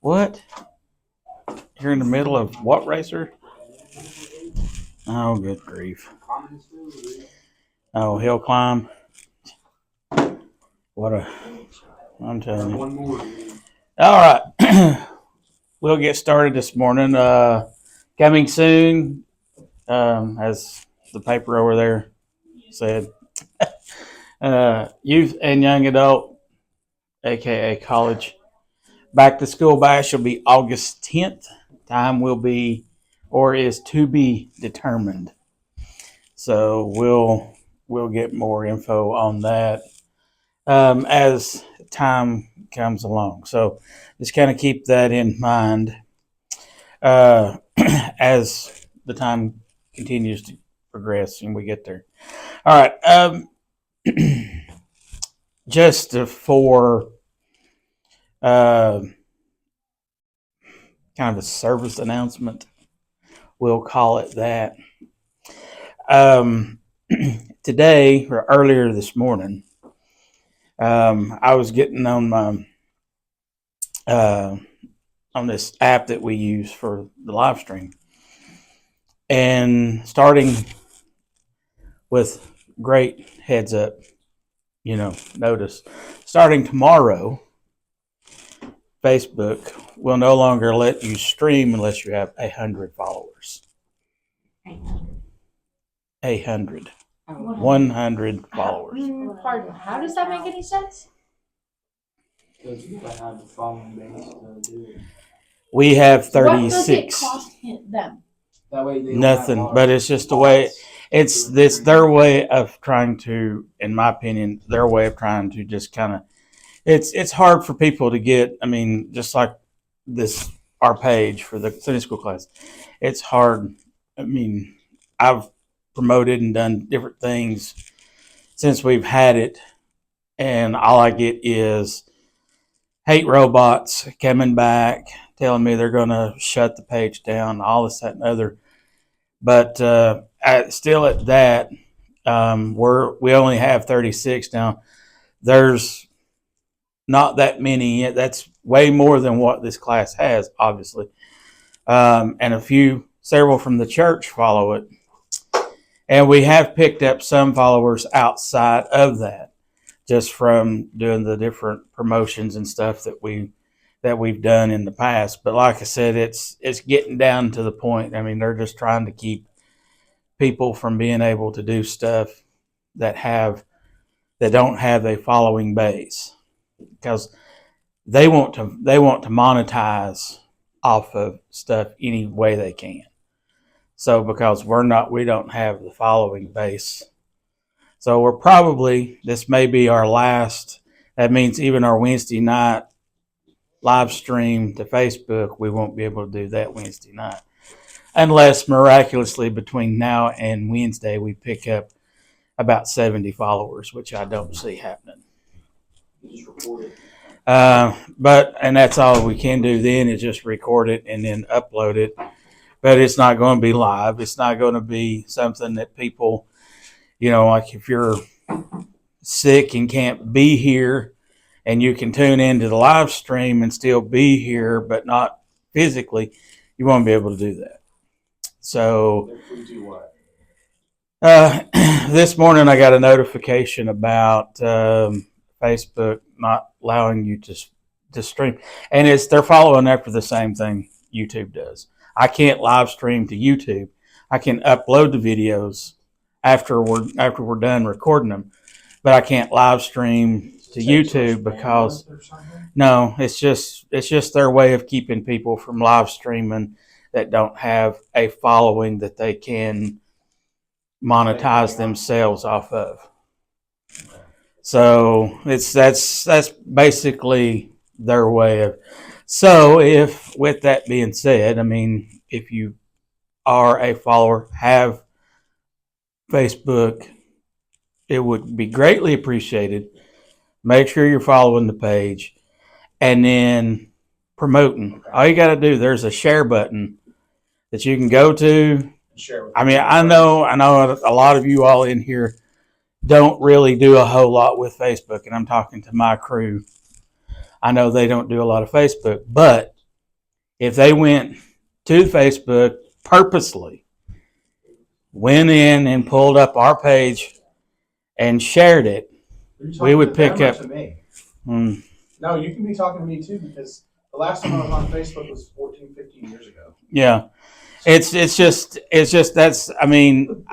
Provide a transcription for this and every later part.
What? You're in the middle of what racer? Oh, good grief. Oh, hill climb. What a. I'm telling you. All right. We'll get started this morning. Coming soon, as the paper over there said, youth and young adult, aka college, back to school bash will be August 10th. Time will be or is to be determined. So we'll get more info on that as time comes along. So just kind of keep that in mind as the time continues to progress and we get there. All right. Just for kind of a service announcement, we'll call it that. Today or earlier this morning, I was getting on my on this app that we use for the live stream, and starting with great heads up, notice starting tomorrow, Facebook will no longer let you stream unless you have 100 followers. 100 followers. Pardon, how does that make any sense? Because you gotta have the following base to do it. We have What does it 36. cost them? That way they Nothing, but it's just the way it's this their way of trying to, in my opinion, their way of trying to just kind of. It's hard for people to get. I mean, just like this our page for the Sunday school class, it's hard. I mean, I've promoted and done different things since we've had it, and all I get is hate robots coming back, telling me they're going to shut the page down, all this, that, and other. But still at that, we only have 36 now. There's not that many. That's way more than what this class has, obviously. And several from the church follow it. And we have picked up some followers outside of that, just from doing the different promotions and stuff that we've done in the past. But like I said, it's getting down to the point. I mean, they're just trying to keep people from being able to do stuff that don't have a following base, because they want to monetize off of stuff any way they can. So because we don't have the following base. So this may be our last. That means even our Wednesday night live stream to Facebook, we won't be able to do that Wednesday night. Unless miraculously between now and Wednesday, we pick up about 70 followers, which I don't see happening. just record it. And that's all we can do then is just record it and then upload it. But it's not going to be live. It's not going to be something that people, like if you're sick and can't be here and you can tune into the live stream and still be here, but not physically, you won't be able to do that. So this morning I got a notification about Facebook not allowing you to stream, and they're following after the same thing YouTube does. I can't live stream to YouTube. I can upload the videos after we're done recording them, but I can't live stream to YouTube because no, it's just their way of keeping people from live streaming that don't have a following that they can monetize themselves off of. So that's basically their way of. So if, with that being said, I mean, if you are a follower, have Facebook, it would be greatly appreciated. Make sure you're following the page and then promoting. All you got to do, there's a share button that you can go to. I mean, I know a lot of you all in here don't really do a whole lot with Facebook, and I'm talking to my crew. I know they don't do a lot of Facebook, but if they went to Facebook purposely, went in and pulled up our page and shared it, we would pick up. To me. Mm, No, you can be talking to me too, because the last time I was on Facebook was 14, 15 years ago. yeah, it's just that's. I mean,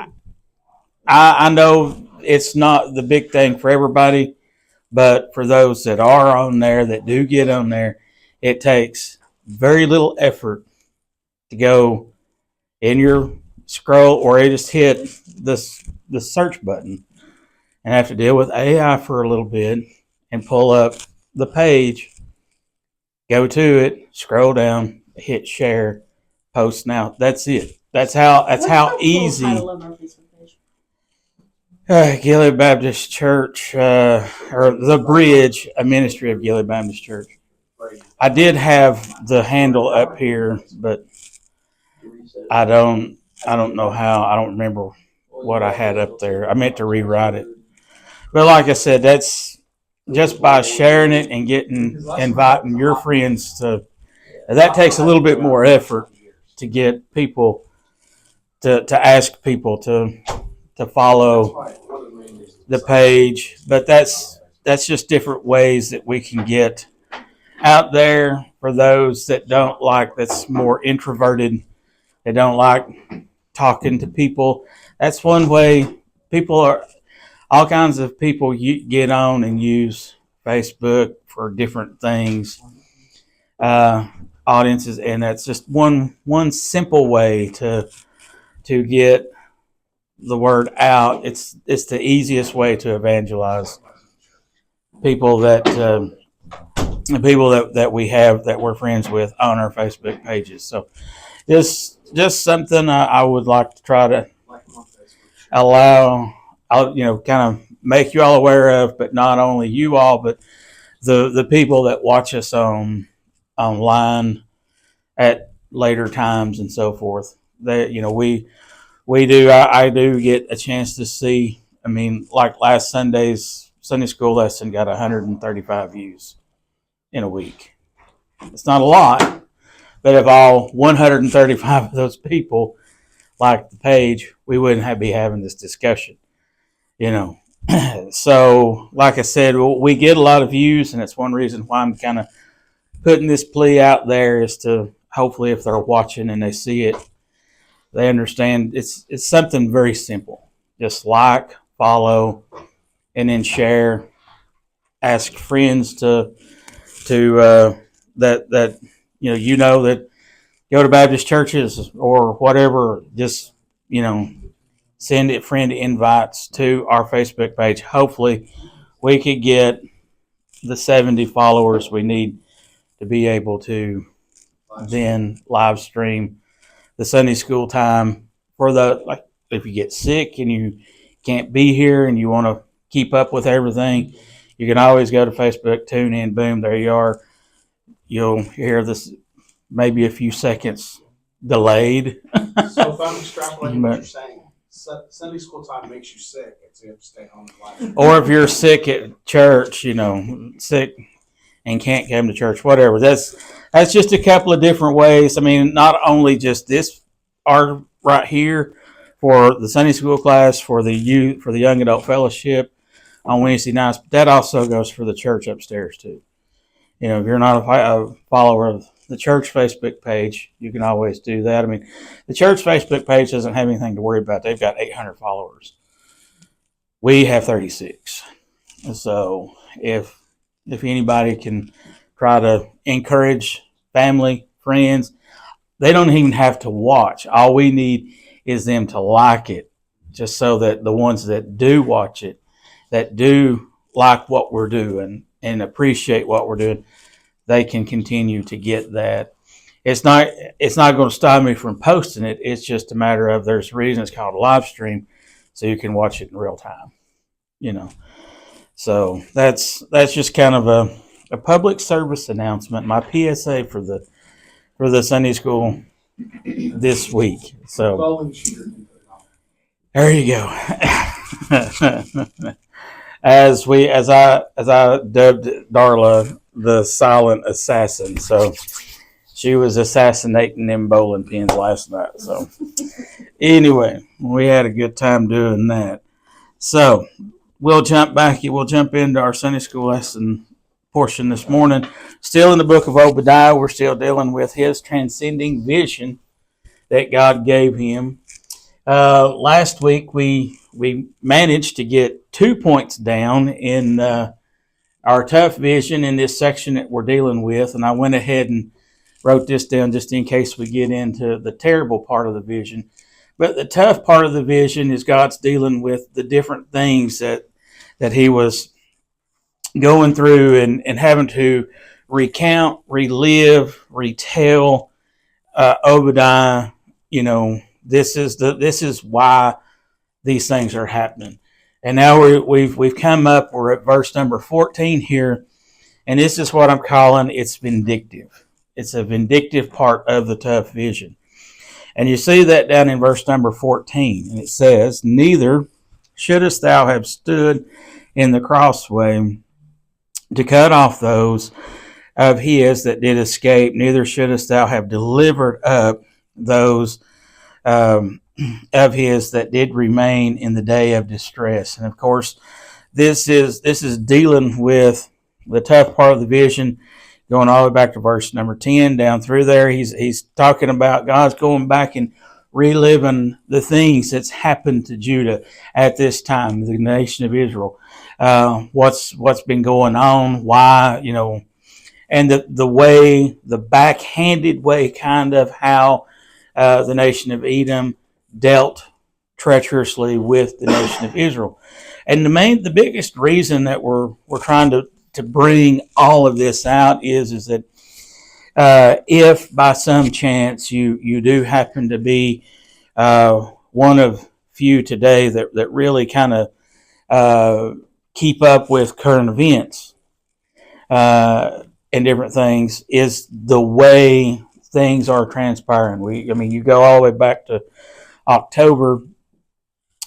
I know it's not the big thing for everybody, but for those that are on there, that do get on there, it takes very little effort to go in your scroll or you just hit the search button and have to deal with AI for a little bit and pull up the page, go to it, scroll down, hit share, post now. That's it. That's how What's the full easy. title of our Facebook page? Gilead Baptist Church, or the Bridge, a ministry of Gilead Baptist Church. I did have the handle up here, but I don't know how. I don't remember what I had up there. I meant to rewrite it. But like I said, that's just by sharing it and inviting your friends to. That takes a little bit more effort to get people to ask people to follow the page. But that's just different ways that we can get out there for those that don't like, that's more introverted. They don't like talking to people. That's one way. People are, all kinds of people get on and use Facebook for different things, audiences, and that's just one simple way to get the word out. It's the easiest way to evangelize people that we have, that we're friends with, on our Facebook pages. So just something I would like to try to allow, kind of make you all aware of, but not only you all, but the people that watch us online at later times and so forth. That I do get a chance to see. I mean, like last Sunday's Sunday school lesson got 135 views in a week. It's not a lot, but if all 135 of those people like the page, we wouldn't be having this discussion, So, like I said, we get a lot of views, and it's one reason why I'm kind of putting this plea out there, is to hopefully, if they're watching and they see it, they understand it's something very simple. Just like, follow, and then share. Ask friends to that that go to Baptist churches or whatever. Just send friend invites to our Facebook page. Hopefully, we could get the 70 followers we need to be able to then live stream the Sunday school time for like if you get sick and you can't be here and you want to keep up with everything, you can always go to Facebook, tune in, boom, there you are. You'll hear this maybe a few seconds delayed. So if I'm extrapolating what you're saying, Sunday school time makes you sick, so you have to stay home and watch. Or if you're sick at church, sick and can't come to church, whatever. That's just a couple of different ways. I mean, not only just this are right here for the Sunday school class, for the youth, for the young adult fellowship on Wednesday nights, but that also goes for the church upstairs too. If you're not a follower of the church Facebook page, you can always do that. I mean, the church Facebook page doesn't have anything to worry about. They've got 800 followers. We have 36. So if anybody can try to encourage family, friends, they don't even have to watch. All we need is them to like it, just so that the ones that do watch it, that do like what we're doing and appreciate what we're doing, they can continue to get that. It's not going to stop me from posting it. It's just a matter of, there's a reason it's called a live stream, so you can watch it in real time. So that's just kind of a public service announcement, my PSA for the Sunday school this week. So there you go. As I dubbed Darla the silent assassin. So she was assassinating them bowling pins last night. So anyway, we had a good time doing that. So we'll jump into our Sunday school lesson portion this morning. Still in the book of Obadiah, we're still dealing with his transcending vision that God gave him. Last week we managed to get 2 points down in our tough vision in this section that we're dealing with, and I went ahead and wrote this down just in case we get into the terrible part of the vision. But the tough part of the vision is God's dealing with the different things that he was going through and having to recount, relive, retell. Obadiah, this is why these things are happening. And now we've come up. We're at verse number 14 here, and this is what I'm calling it's vindictive. It's a vindictive part of the tough vision. And you see that down in verse number 14. And it says, "Neither shouldest thou have stood in the crossway to cut off those of his that did escape, neither shouldest thou have delivered up those of his that did remain in the day of distress." And of course, this is dealing with the tough part of the vision, going all the way back to verse number 10 down through there. He's talking about God's going back and reliving the things that's happened to Judah at this time, the nation of Israel. What's been going on, why, and the way, the backhanded way, kind of how the nation of Edom dealt treacherously with the nation of Israel. And the biggest reason that we're trying to bring all of this out is that if by some chance you do happen to be one of few today that really kind of keep up with current events and different things, is the way things are transpiring. You go all the way back to October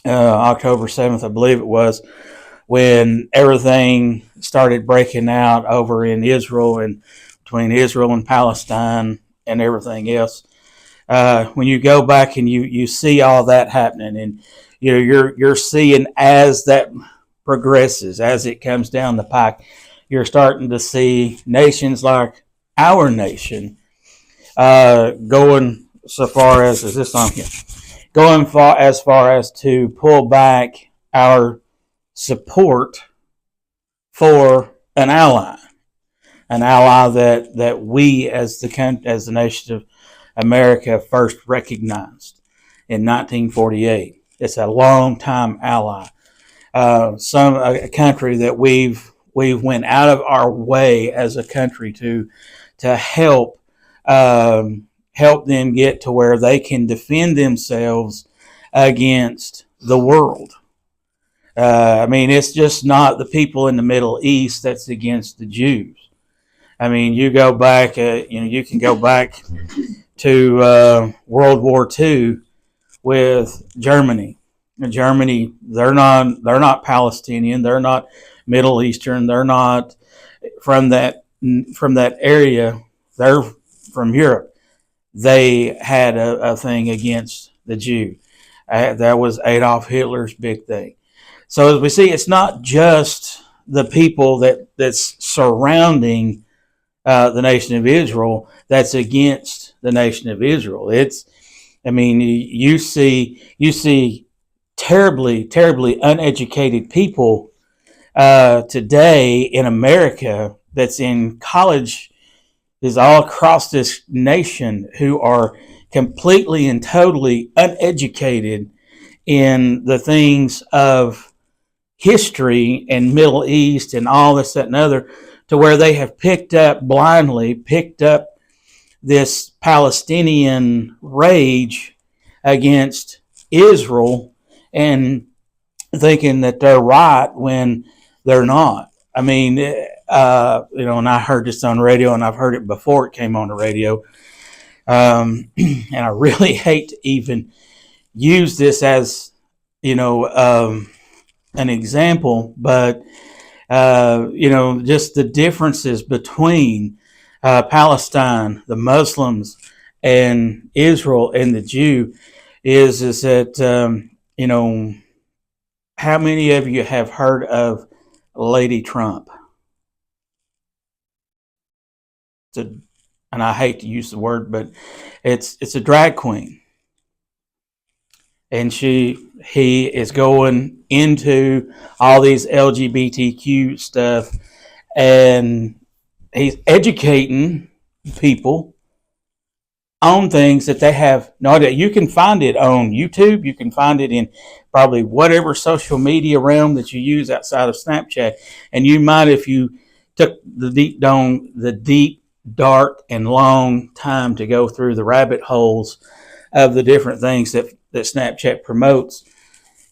7th, I believe it was, when everything started breaking out over in Israel and between Israel and Palestine and everything else. When you go back and you see all that happening, and you're seeing as that progresses, as it comes down the pike, you're starting to see nations like our nation going so far as, is this on here? Going as far as to pull back our support for an ally that we as the nation of America first recognized in 1948. It's a long time ally. A country that we've went out of our way as a country to help them get to where they can defend themselves against the world. It's just not the people in the Middle East that's against the Jews. You go back, you can go back to World War II with Germany. Germany, they're not Palestinian, they're not Middle Eastern, they're not from that area, they're from Europe. They had a thing against the Jew. That was Adolf Hitler's big thing. So as we see, it's not just the people that's surrounding the nation of Israel that's against the nation of Israel. You see terribly, terribly uneducated people today in America that's in college, is all across this nation, who are completely and totally uneducated in the things of history and Middle East and all this, that, and other, to where they have blindly picked up this Palestinian rage against Israel and thinking that they're right when they're not. And I heard this on radio, and I've heard it before it came on the radio. And I really hate to even use this as, an example, but, just the differences between Palestine, the Muslims, and Israel and the Jew is that how many of you have heard of Lady Trump? And I hate to use the word, but it's a drag queen, and he is going into all these LGBTQ stuff, and he's educating people on things that they have no idea. You can find it on YouTube. You can find it in probably whatever social media realm that you use outside of Snapchat. And you might, if you took the deep, dark, and long time to go through the rabbit holes of the different things that Snapchat promotes,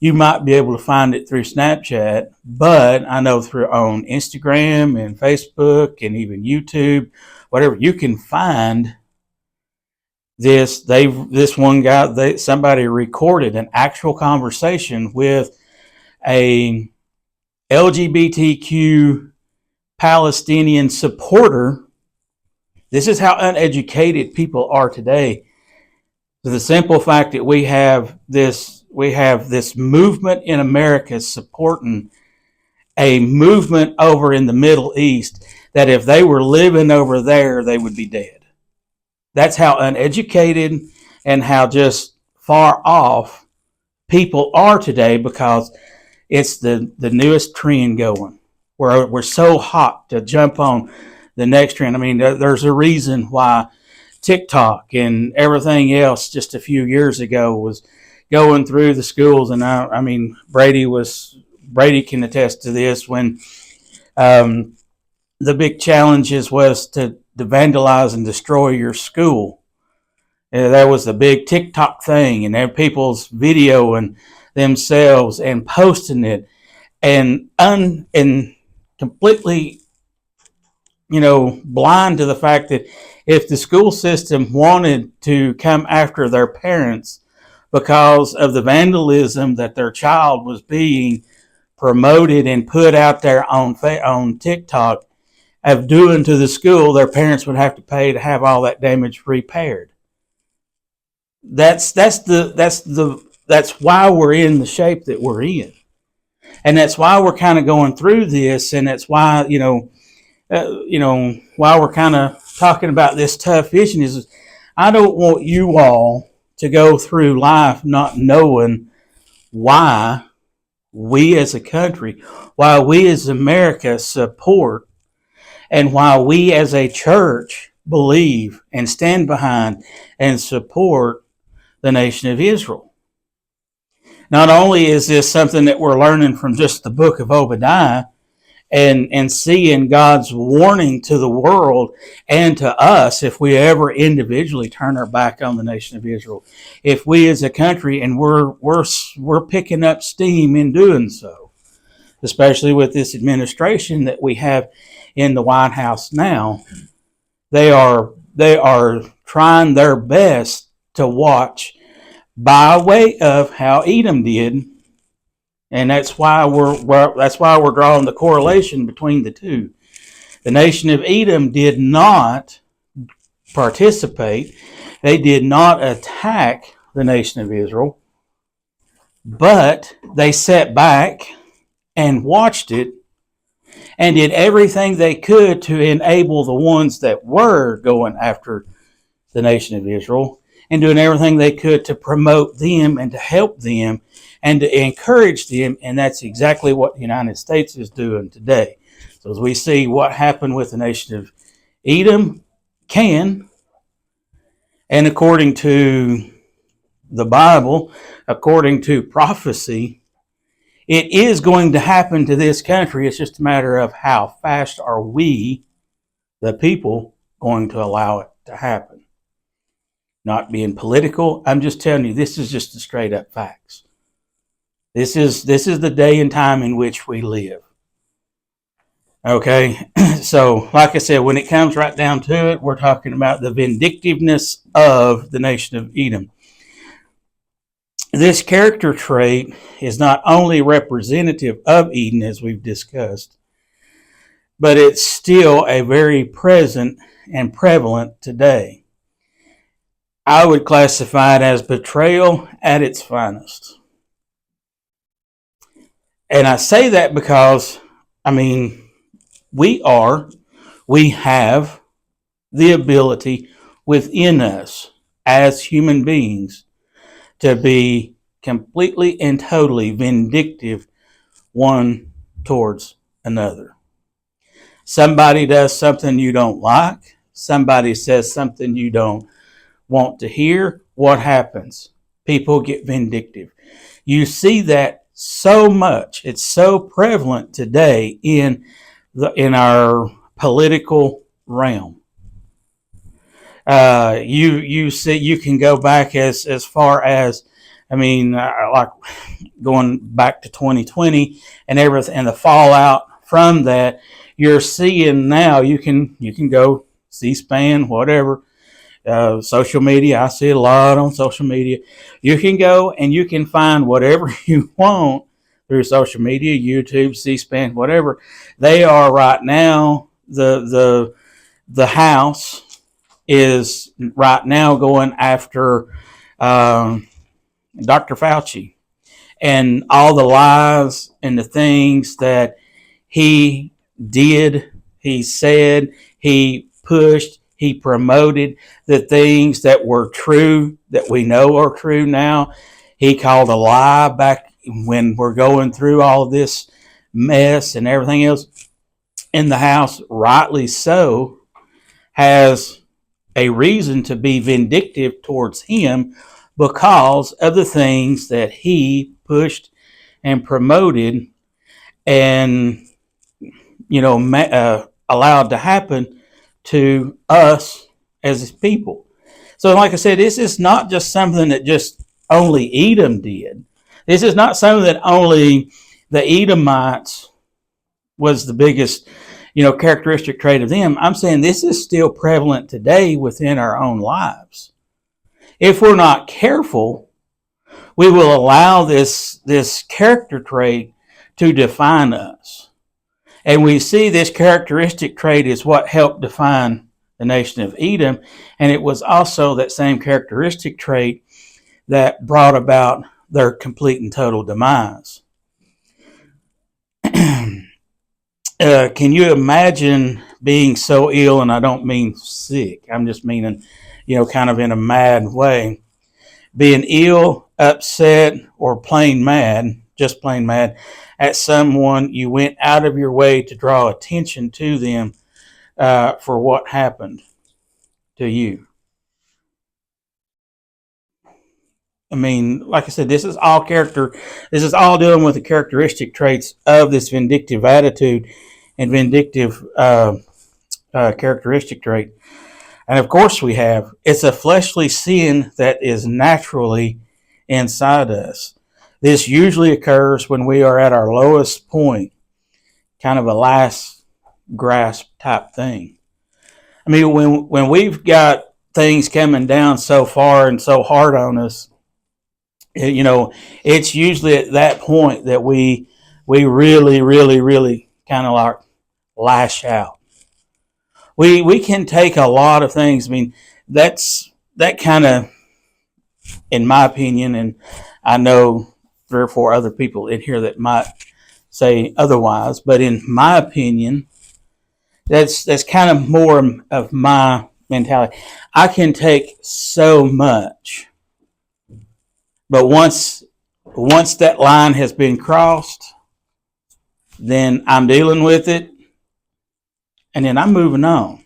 you might be able to find it through Snapchat. But I know through on Instagram and Facebook and even YouTube, whatever, you can find this one guy, somebody recorded an actual conversation with a LGBTQ Palestinian supporter. This is how uneducated people are today. The simple fact that we have this movement in America supporting a movement over in the Middle East that if they were living over there, they would be dead. That's how uneducated and how just far off people are today, because it's the newest trend going. We're so hot to jump on the next trend. I mean, there's a reason why TikTok and everything else just a few years ago was going through the schools. And I mean, Brady can attest to this when the big challenges was to vandalize and destroy your school. That was the big TikTok thing, and then people's videoing themselves and posting it, and completely, blind to the fact that if the school system wanted to come after their parents because of the vandalism that their child was being promoted and put out there on TikTok of doing to the school, their parents would have to pay to have all that damage repaired. That's why we're in the shape that we're in, and that's why we're kind of going through this, and that's why why we're kind of talking about this tough vision is I don't want you all to go through life not knowing why we as a country, why we as America support, and why we as a church believe and stand behind and support the nation of Israel. Not only is this something that we're learning from just the book of Obadiah and seeing God's warning to the world and to us if we ever individually turn our back on the nation of Israel, if we as a country, and we're picking up steam in doing so, especially with this administration that we have in the White House now. They are trying their best to watch by way of how Edom did, and that's why we're drawing the correlation between the two. The nation of Edom did not participate; they did not attack the nation of Israel, but they sat back and watched it and did everything they could to enable the ones that were going after the nation of Israel and doing everything they could to promote them and to help them and to encourage them. And that's exactly what the United States is doing today. So as we see what happened with the nation of Edom and according to the Bible, according to prophecy, it is going to happen to this country. It's just a matter of how fast are we, the people, going to allow it to happen. Not being political, I'm just telling you, this is just the straight up facts. This is the day and time in which we live. Okay, so like I said, when it comes right down to it, we're talking about the vindictiveness of the nation of Edom. This character trait is not only representative of Eden, as we've discussed, but it's still a very present and prevalent today. I would classify it as betrayal at its finest. And I say that because, I mean, we have the ability within us as human beings to be completely and totally vindictive one towards another. Somebody does something you don't like, somebody says something you don't want to hear. What happens? People get vindictive. You see that so much. It's so prevalent today in our political realm. You see, you can go back as far as, I mean, like going back to 2020 and everything, and the fallout from that. You're seeing now. You can go C-SPAN, whatever, social media. I see a lot on social media. You can go and you can find whatever you want through social media, YouTube, C-SPAN, whatever. They are right now. The House is right now going after Dr. Fauci and all the lies and the things that he did, he said, he pushed, he promoted, the things that were true, that we know are true now. He called a lie back when we're going through all of this mess and everything else. In the House, rightly so, has a reason to be vindictive towards him because of the things that he pushed and promoted and, allowed to happen to us as his people. So like I said, this is not just something that just only Edom did. This is not something that only the Edomites was the biggest, characteristic trait of them. I'm saying this is still prevalent today within our own lives. If we're not careful, we will allow this character trait to define us. And we see this characteristic trait is what helped define the nation of Edom. And it was also that same characteristic trait that brought about their complete and total demise. Can you imagine being so ill? And I don't mean sick. I'm just meaning, kind of in a mad way. Being ill, upset, or just plain mad at someone you went out of your way to draw attention to them for what happened to you. I mean, like I said, this is all dealing with the characteristic traits of this vindictive attitude and vindictive characteristic trait. And of course it's a fleshly sin that is naturally inside us. This usually occurs when we are at our lowest point, kind of a last grasp type thing. I mean, when we've got things coming down so far and so hard on us, it's usually at that point that we really, really, really kind of like lash out. We can take a lot of things. I mean, that kind of, in my opinion, and I know 3 or 4 other people in here that might say otherwise, but in my opinion, that's kind of more of my mentality. I can take so much, but once that line has been crossed, then I'm dealing with it, and then I'm moving on.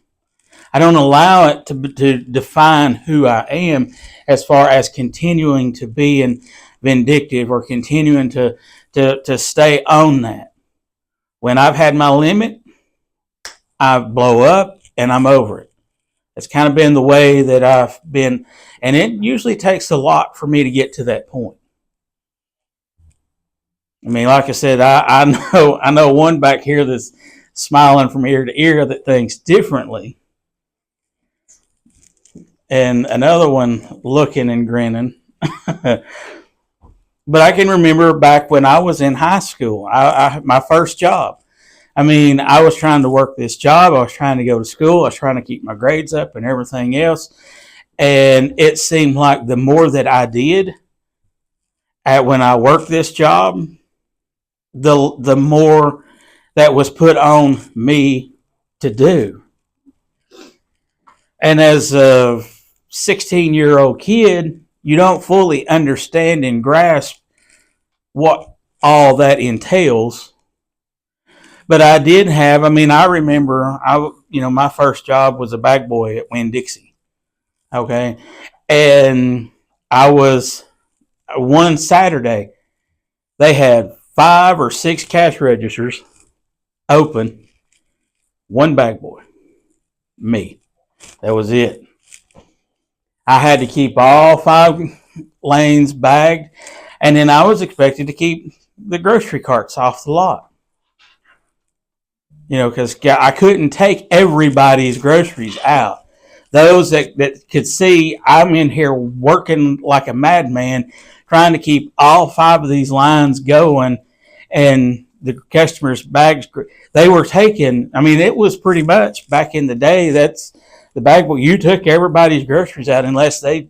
I don't allow it to define who I am as far as continuing to be vindictive or continuing to stay on that. When I've had my limit, I blow up and I'm over it. It's kind of been the way that I've been, and it usually takes a lot for me to get to that point. I mean, like I said, I know one back here that's smiling from ear to ear that thinks differently, and another one looking and grinning. But I can remember back when I was in high school, my first job, I mean, I was trying to work this job. I was trying to go to school. I was trying to keep my grades up and everything else. And it seemed like the more that I did when I worked this job, the more that was put on me to do. And as a 16-year-old kid, you don't fully understand and grasp what all that entails. But I did have, I remember, my first job was a bag boy at Winn-Dixie. Okay. And I was, one Saturday, they had 5 or 6 cash registers open, one bag boy, me. That was it. I had to keep all 5 lanes bagged, and then I was expected to keep the grocery carts off the lot. Because I couldn't take everybody's groceries out. Those that could see I'm in here working like a madman, trying to keep all 5 of these lines going, and the customers' bags, they were taking, it was pretty much back in the day, that's the bag boy. You took everybody's groceries out unless when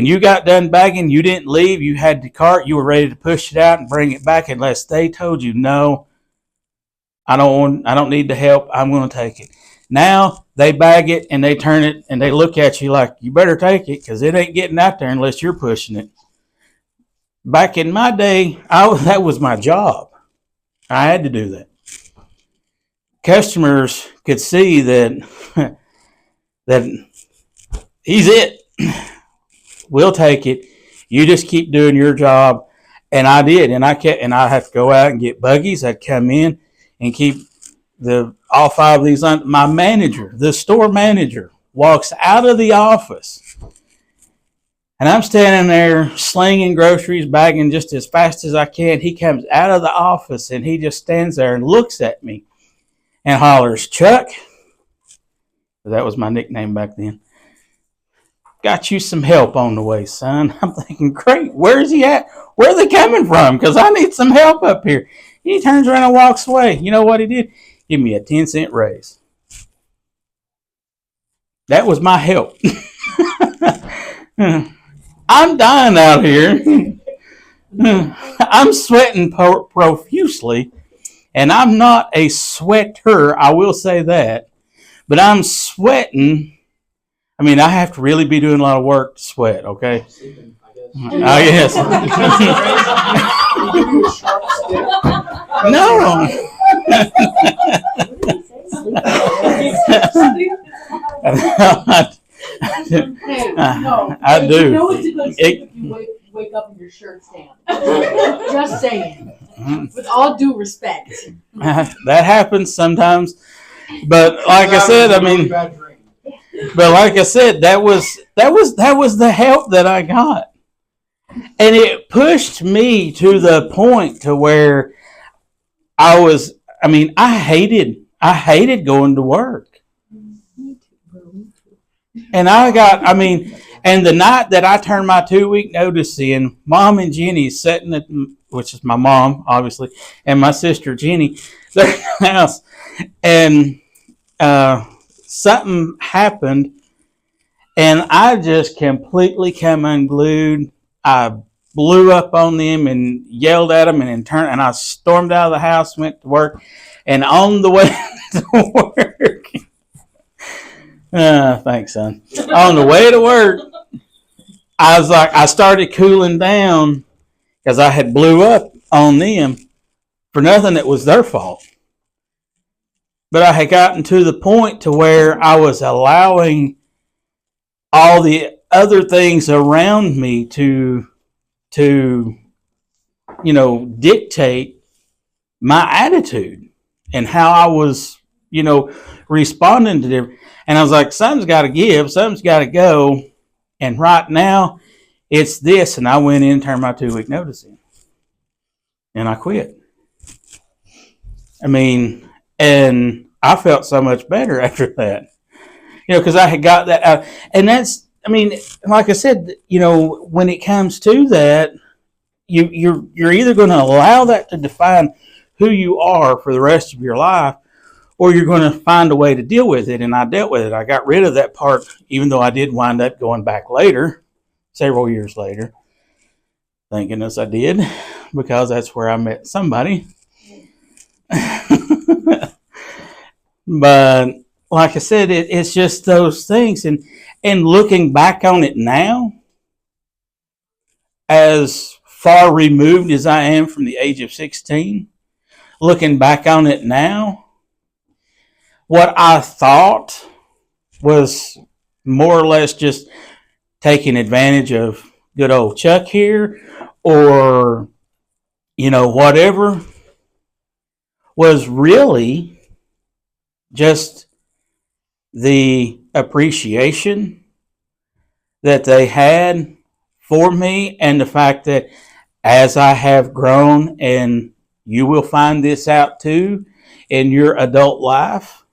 you got done bagging, you didn't leave, you had the cart, you were ready to push it out and bring it back unless they told you, no, I don't need the help, I'm going to take it. Now they bag it and they turn it and they look at you like, you better take it because it ain't getting out there unless you're pushing it. Back in my day, that was my job. I had to do that. Customers could see that that he's it. We'll take it. You just keep doing your job. And I did. And I have to go out and get buggies. I'd come in and keep all 5 of these. My manager, the store manager, walks out of the office. And I'm standing there slinging groceries, bagging just as fast as I can. He comes out of the office and he just stands there and looks at me and hollers, Chuck. That was my nickname back then. Got you some help on the way, son. I'm thinking, great. Where's he at? Where are they coming from? Because I need some help up here. He turns around and walks away. You know what he did? Give me a 10-cent raise. That was my help. I'm dying out here. I'm sweating profusely, and I'm not a sweater, I will say that, but I'm sweating. I have to really be doing a lot of work to sweat, okay? Sleeping, I guess. No. I do. You know it's a good sleep if you wake up and your shirt's down. Just saying. With all due respect. That happens sometimes. But like I said, that was the help that I got. And it pushed me to the point to where I hated going to work. And and the night that I turned my 2-week notice in, Mom and Jenny sitting at, which is my mom, obviously, and my sister Jenny, they're in the house, and something happened, and I just completely came unglued. I blew up on them and yelled at them, and I stormed out of the house, went to work, and on the way to work, thanks, son. On the way to work, I started cooling down because I had blew up on them for nothing that was their fault. But I had gotten to the point to where I was allowing all the other things around me to dictate my attitude and how I was, responding to them. And I was like, something's got to give, something's got to go. And right now, it's this. And I went in and turned my 2-week notice in. And I quit. And I felt so much better after that. Because I had got that out. And that's, like I said, when it comes to that, you're either going to allow that to define who you are for the rest of your life, or you're going to find a way to deal with it. And I dealt with it. I got rid of that part, even though I did wind up going back later, several years later. Thank goodness I did, because that's where I met somebody. But like I said, it's just those things. And looking back on it now, as far removed as I am from the age of 16, looking back on it now, what I thought was more or less just taking advantage of good old Chuck here, or, whatever, was really just the appreciation that they had for me, and the fact that as I have grown, and you will find this out too in your adult life,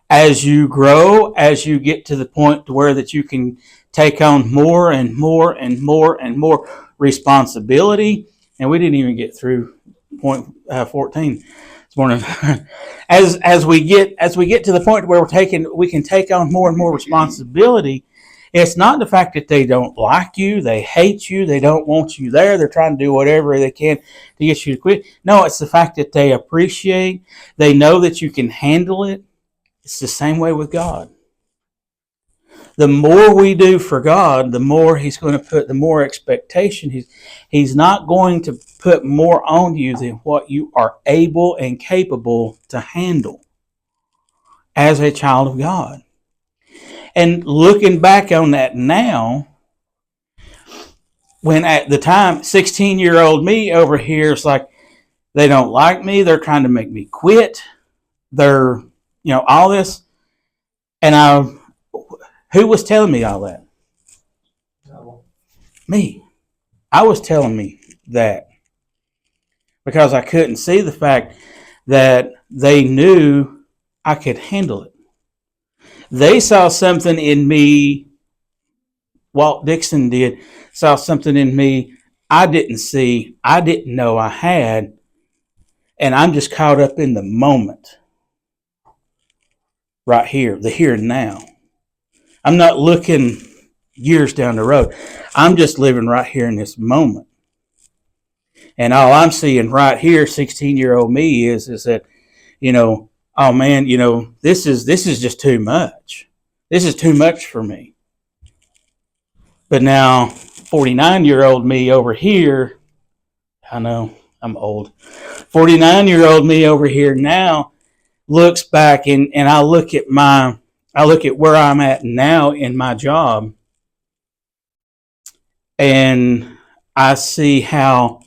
as you grow, as you get to the point to where that you can take on more and more and more and more responsibility. And we didn't even get through point 14 this morning. as we get to the point where we can take on more and more responsibility. It's not the fact that they don't like you, they hate you, they don't want you there, they're trying to do whatever they can to get you to quit. No, it's the fact that they appreciate, they know that you can handle it. It's the same way with God. The more we do for God, the more He's going to put, the more expectation. He's not going to put more on you than what you are able and capable to handle as a child of God. And looking back on that now, when at the time, 16-year-old me over here is like, they don't like me, they're trying to make me quit, they're, all this. And who was telling me all that? No. Me. I was telling me that because I couldn't see the fact that they knew I could handle it. They saw something in me, Walt Dixon did, saw something in me I didn't see, I didn't know I had, and I'm just caught up in the moment. Right here, the here and now. I'm not looking years down the road. I'm just living right here in this moment. And all I'm seeing right here, 16-year-old me, is that, oh man, this is just too much. This is too much for me. But now, 49-year-old me over here, I know I'm old. 49-year-old me over here now looks back, and I look at where I'm at now in my job, and I see how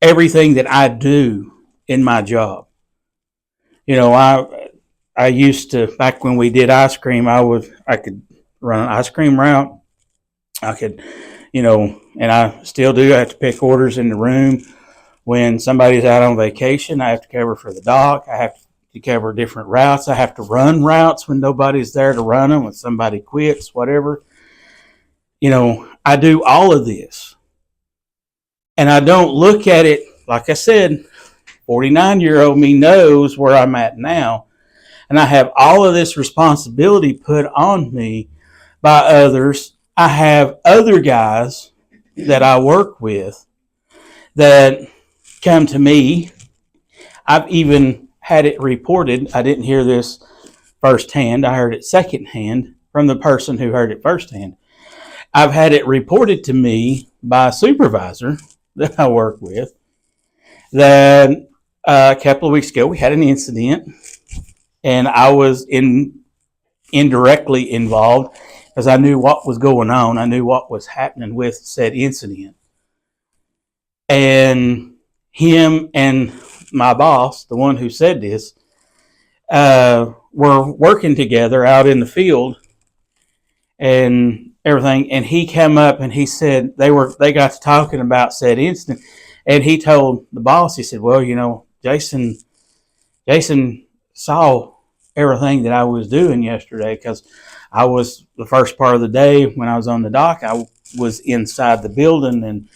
everything that I do in my job. I used to, back when we did ice cream, I could run an ice cream route. I could, and I still do. I have to pick orders in the room. When somebody's out on vacation, I have to cover for the dock. I have to cover different routes. I have to run routes when nobody's there to run them, when somebody quits, whatever. I do all of this. And I don't look at it, like I said, 49-year-old me knows where I'm at now. And I have all of this responsibility put on me by others. I have other guys that I work with that come to me. I've even had it reported. I didn't hear this firsthand. I heard it secondhand from the person who heard it firsthand. I've had it reported to me by a supervisor that I work with that a couple of weeks ago we had an incident, and I was indirectly involved because I knew what was going on. I knew what was happening with said incident. And him and my boss, the one who said this, were working together out in the field and everything. And he came up and he said they got to talking about said incident. And he told the boss, he said, well, Jason saw everything that I was doing yesterday, because I was, the first part of the day when I was on the dock, I was inside the building and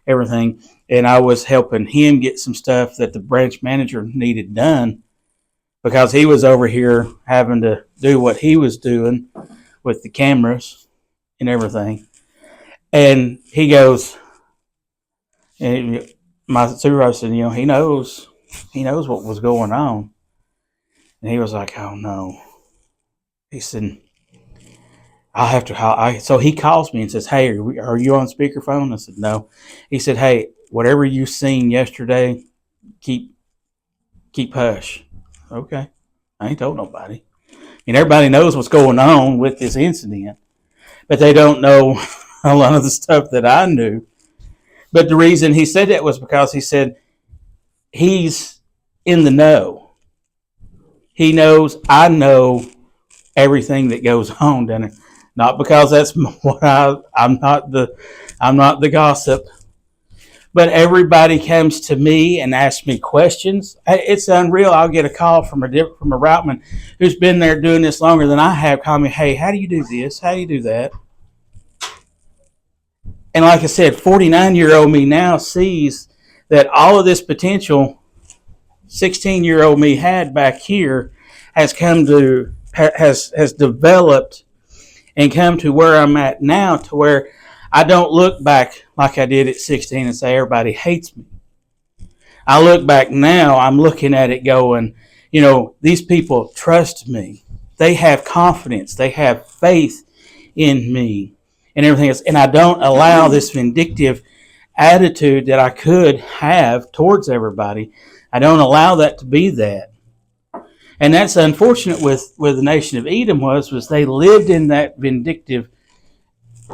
everything. and I was helping him get some stuff that the branch manager needed done because he was over here having to do what he was doing with the cameras and everything. And he goes, and my supervisor said, he knows what was going on. And he was like, oh no. He said, I'll have to. So he calls me and says, hey, are you on speakerphone? I said, no. He said, hey, whatever you seen yesterday, keep hush. Okay. I ain't told nobody. And everybody knows what's going on with this incident, but they don't know a lot of the stuff that I knew. But the reason he said that was because he said he's in the know. He knows I know everything that goes on down there. Not because that's what I'm not the gossip, but everybody comes to me and asks me questions. It's unreal. I'll get a call from a routeman who's been there doing this longer than I have. Call me, hey, how do you do this? How do you do that? And like I said, 49-year-old me now sees that all of this potential 16-year-old me had back here has developed and come to where I'm at now, to where I don't look back like I did at 16 and say everybody hates me. I look back now, I'm looking at it going, these people trust me. They have confidence. They have faith in me and everything else. And I don't allow this vindictive attitude that I could have towards everybody. I don't allow that to be that. And that's unfortunate with the nation of Edom was they lived in that vindictive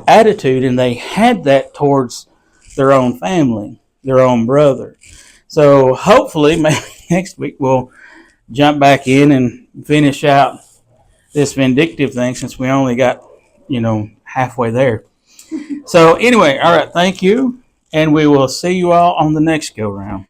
attitude, and they had that towards their own family, their own brother. So hopefully maybe next week we'll jump back in and finish out this vindictive thing, since we only got, halfway there. So anyway, all right, thank you, and we will see you all on the next go round.